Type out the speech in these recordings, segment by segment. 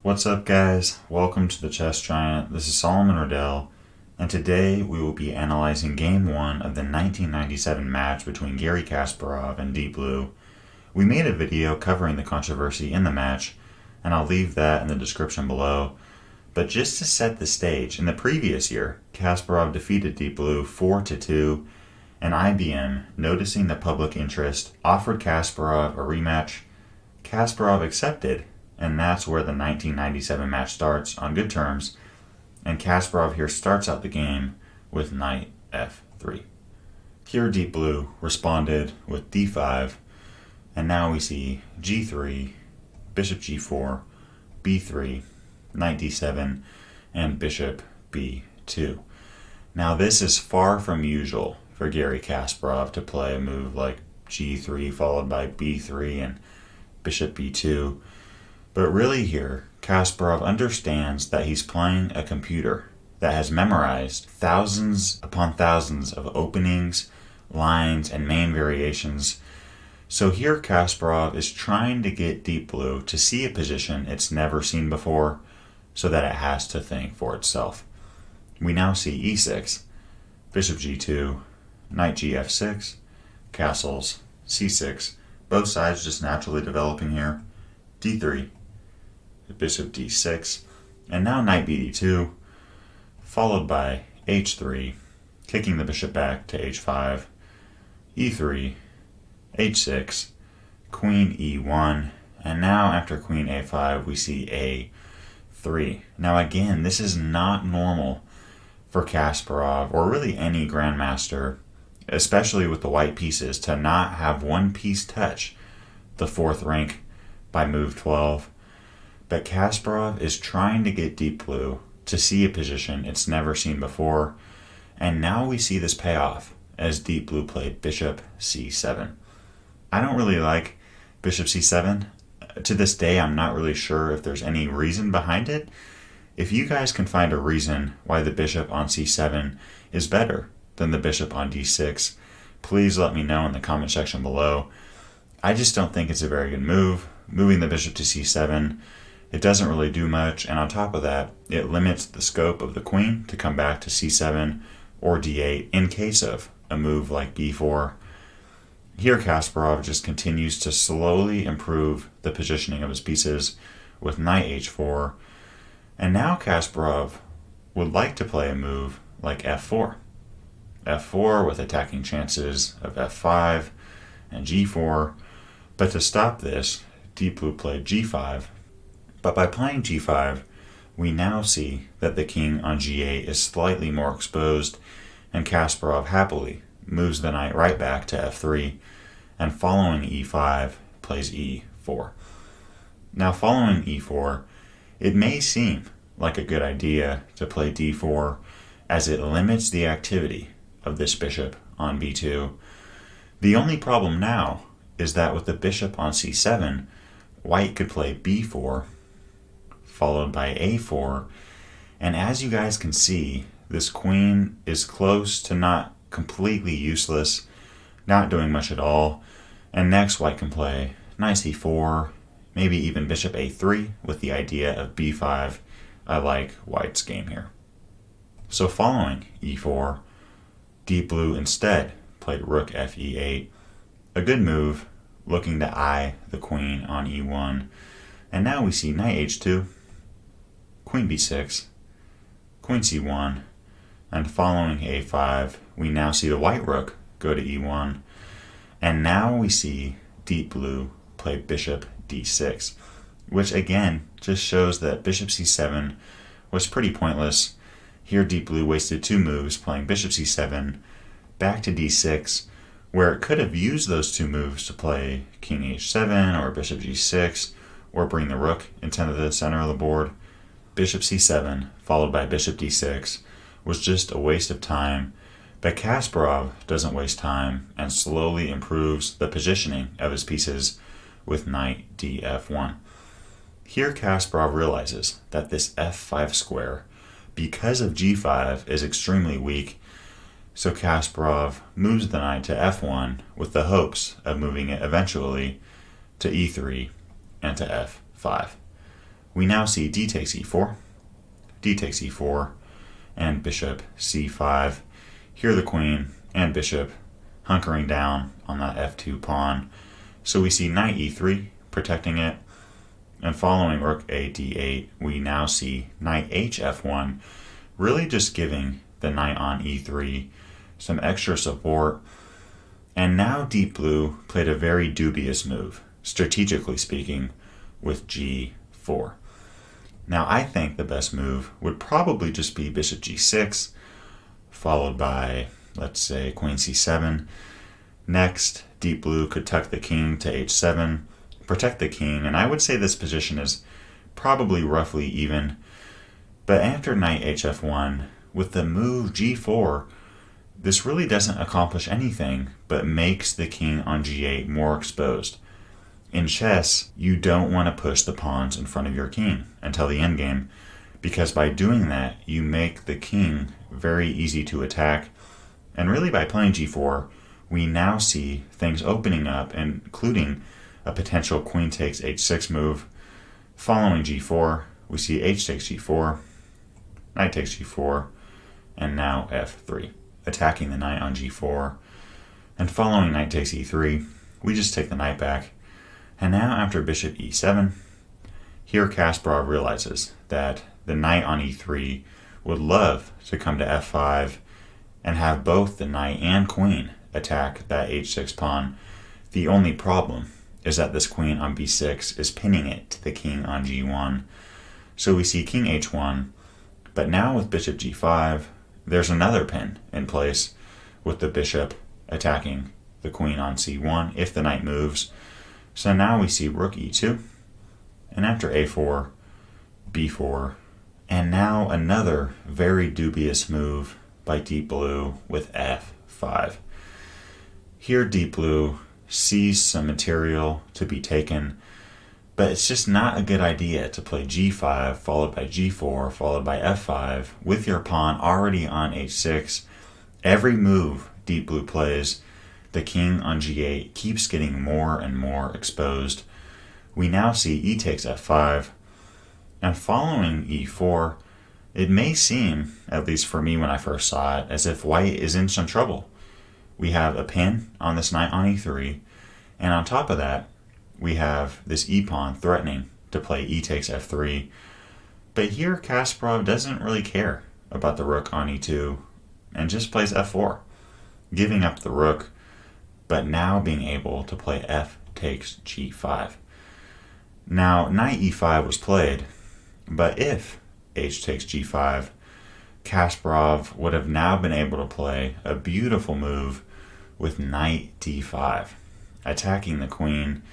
What's up, guys? Welcome to the Chess Giant. This is Solomon Riddell, and today we will be analyzing Game 1 of the 1997 match between Garry Kasparov and Deep Blue. We made a video covering the controversy in the match, and I'll leave that in the description below. But just to set the stage, in the previous year, Kasparov defeated Deep Blue 4-2, and IBM, noticing the public interest, offered Kasparov a rematch. Kasparov accepted, and that's where the 1997 match starts on good terms, and Kasparov here starts out the game with knight f3. Here Deep Blue responded with d5, and now we see g3, bishop g4, b3, knight d7, and bishop b2. Now this is far from usual for Garry Kasparov to play a move like g3 followed by b3 and bishop b2. But really here, Kasparov understands that he's playing a computer that has memorized thousands upon thousands of openings, lines, and main variations. So here Kasparov is trying to get Deep Blue to see a position it's never seen before so that it has to think for itself. We now see e6, bishop g2, knight gf6, castles, c6, both sides just naturally developing here, d3, bishop d6, and now knight bd2, followed by h3, kicking the bishop back to h5, e3, h6, queen e1, and now after queen a5 we see a3. Now again, this is not normal for Kasparov, or really any grandmaster, especially with the white pieces, to not have one piece touch the fourth rank by move 12. But Kasparov is trying to get Deep Blue to see a position it's never seen before, and now we see this payoff as Deep Blue played bishop c7. I don't really like bishop c7. To this day, I'm not really sure if there's any reason behind it. If you guys can find a reason why the bishop on c7 is better than the bishop on d6, please let me know in the comment section below. I just don't think it's a very good move. Moving the bishop to c7, it doesn't really do much, and on top of that, it limits the scope of the queen to come back to c7 or d8 in case of a move like b4. Here Kasparov just continues to slowly improve the positioning of his pieces with knight h4, and now Kasparov would like to play a move like f4. f4 with attacking chances of f5 and g4, but to stop this, Deep Blue played g5. But by playing g5, we now see that the king on g8 is slightly more exposed, and Kasparov happily moves the knight right back to f3, and following e5, plays e4. Now following e4, it may seem like a good idea to play d4, as it limits the activity of this bishop on b2. The only problem now is that with the bishop on c7, white could play b4, followed by a4, and as you guys can see, this queen is close to not completely useless, not doing much at all, and next white can play knight c4, maybe even bishop a3 with the idea of b5. I like white's game here. So following e4, Deep Blue instead played rook fe8, a good move, looking to eye the queen on e1, and now we see knight h2, queen b6, queen c1, and following a5, we now see the white rook go to e1, and now we see Deep Blue play bishop d6, which again just shows that bishop c7 was pretty pointless. Here Deep Blue wasted two moves playing bishop c7, back to d6, where it could have used those two moves to play king h7 or bishop g6, or bring the rook into the center of the board. Bishop c7 followed by bishop d6 was just a waste of time, but Kasparov doesn't waste time and slowly improves the positioning of his pieces with knight df1. Here Kasparov realizes that this f5 square, because of g5, is extremely weak, so Kasparov moves the knight to f1 with the hopes of moving it eventually to e3 and to f5. we now see d takes e4, d takes e4, and bishop c5. Here the queen and bishop hunkering down on that f2 pawn. So we see knight e3, protecting it, and following rook a d8, we now see knight hf1, really just giving the knight on e3 some extra support. And now Deep Blue played a very dubious move, strategically speaking, with g4. Now I think the best move would probably just be bishop g6, followed by, let's say, queen c7. Next, Deep Blue could tuck the king to h7, protect the king, and I would say this position is probably roughly even. But after knight hf1, with the move g4, this really doesn't accomplish anything but makes the king on g8 more exposed. In chess, you don't want to push the pawns in front of your king until the endgame, because by doing that, you make the king very easy to attack. And really by playing g4, we now see things opening up, including a potential queen takes h6 move. Following g4, we see h takes g4, knight takes g4, and now f3, attacking the knight on g4. And following knight takes e3, we just take the knight back. And now after bishop e7, here Kasparov realizes that the knight on e3 would love to come to f5 and have both the knight and queen attack that h6 pawn. The only problem is that this queen on b6 is pinning it to the king on g1. So we see king h1, but now with bishop g5, there's another pin in place with the bishop attacking the queen on c1 if the knight moves. So now we see rook e2, and after a4, b4, and now another very dubious move by Deep Blue with f5. Here Deep Blue sees some material to be taken, but it's just not a good idea to play g5 followed by g4 followed by f5 with your pawn already on h6. Every move Deep Blue plays, the king on g8 keeps getting more and more exposed. We now see e takes f5, and following e4, it may seem, at least for me when I first saw it, as if white is in some trouble. We have a pin on this knight on e3, and on top of that, we have this e-pawn threatening to play e takes f3. But here Kasparov doesn't really care about the rook on e2 and just plays f4, giving up the rook, but now being able to play f takes g5. Now, knight e5 was played, but if h takes g5, Kasparov would have now been able to play a beautiful move with knight d5, attacking the queen,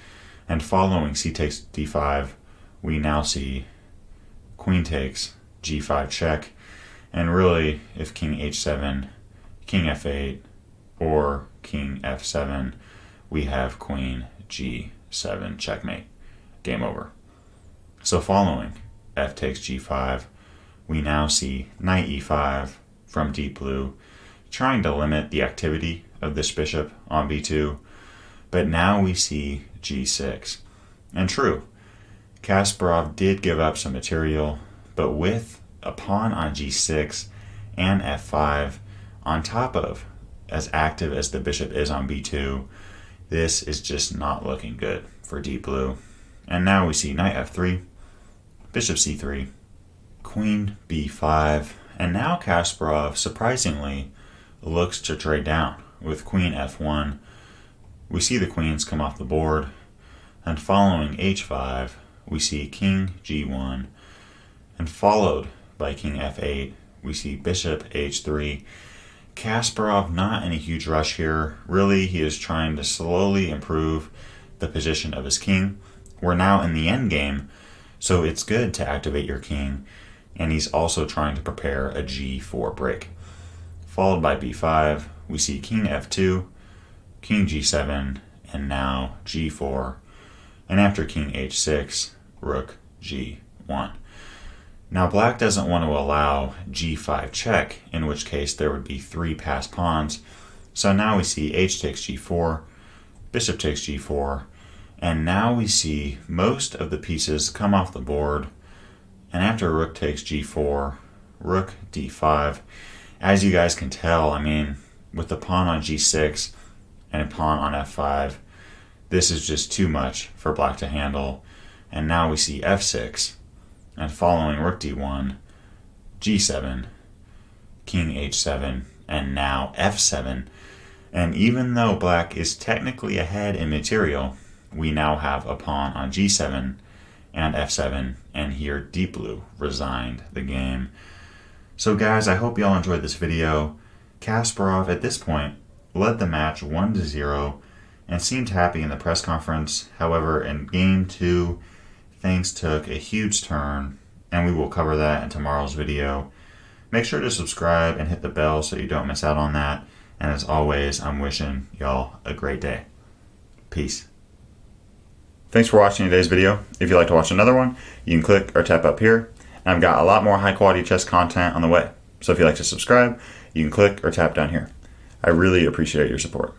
and following c takes d5, we now see queen takes g5 check, and really, if king h7, king f8, or king f7, we have queen g7 checkmate. Game over. So following f takes g5, we now see knight e5 from Deep Blue, trying to limit the activity of this bishop on b2, but now we see g6. And true, Kasparov did give up some material, but with a pawn on g6 and f5 on top of as active as the bishop is on b2, this is just not looking good for Deep Blue. And now we see knight f3, bishop c3, queen b5, and now Kasparov surprisingly looks to trade down with queen f1. We see the queens come off the board, and following h5, we see king g1, and followed by king f8, we see bishop h3. Kasparov not in a huge rush here. Really, he is trying to slowly improve the position of his king. We're now in the end game, so it's good to activate your king, and he's also trying to prepare a g4 break. Followed by b5, we see king f2, king g7, and now g4, and after king h6, rook g1. Now black doesn't want to allow g5 check, in which case there would be 3 passed pawns, so now we see h takes g4, bishop takes g4, and now we see most of the pieces come off the board, And after rook takes g4, rook d5, as you guys can tell, I mean, with the pawn on g6 and a pawn on f5, this is just too much for black to handle. And now we see f6, and following rook d1, g7, king h7, and now f7. And even though black is technically ahead in material, we now have a pawn on g7 and f7, and here Deep Blue resigned the game. So guys, I hope y'all enjoyed this video. Kasparov at this point led the match 1-0 and seemed happy in the press conference. However, in game 2, things took a huge turn, and we will cover that in tomorrow's video. Make sure to subscribe and hit the bell so you don't miss out on that. And as always, I'm wishing y'all a great day. Peace. Thanks for watching today's video. If you'd like to watch another one, you can click or tap up here. And I've got a lot more high quality chess content on the way. So if you'd like to subscribe, you can click or tap down here. I really appreciate your support.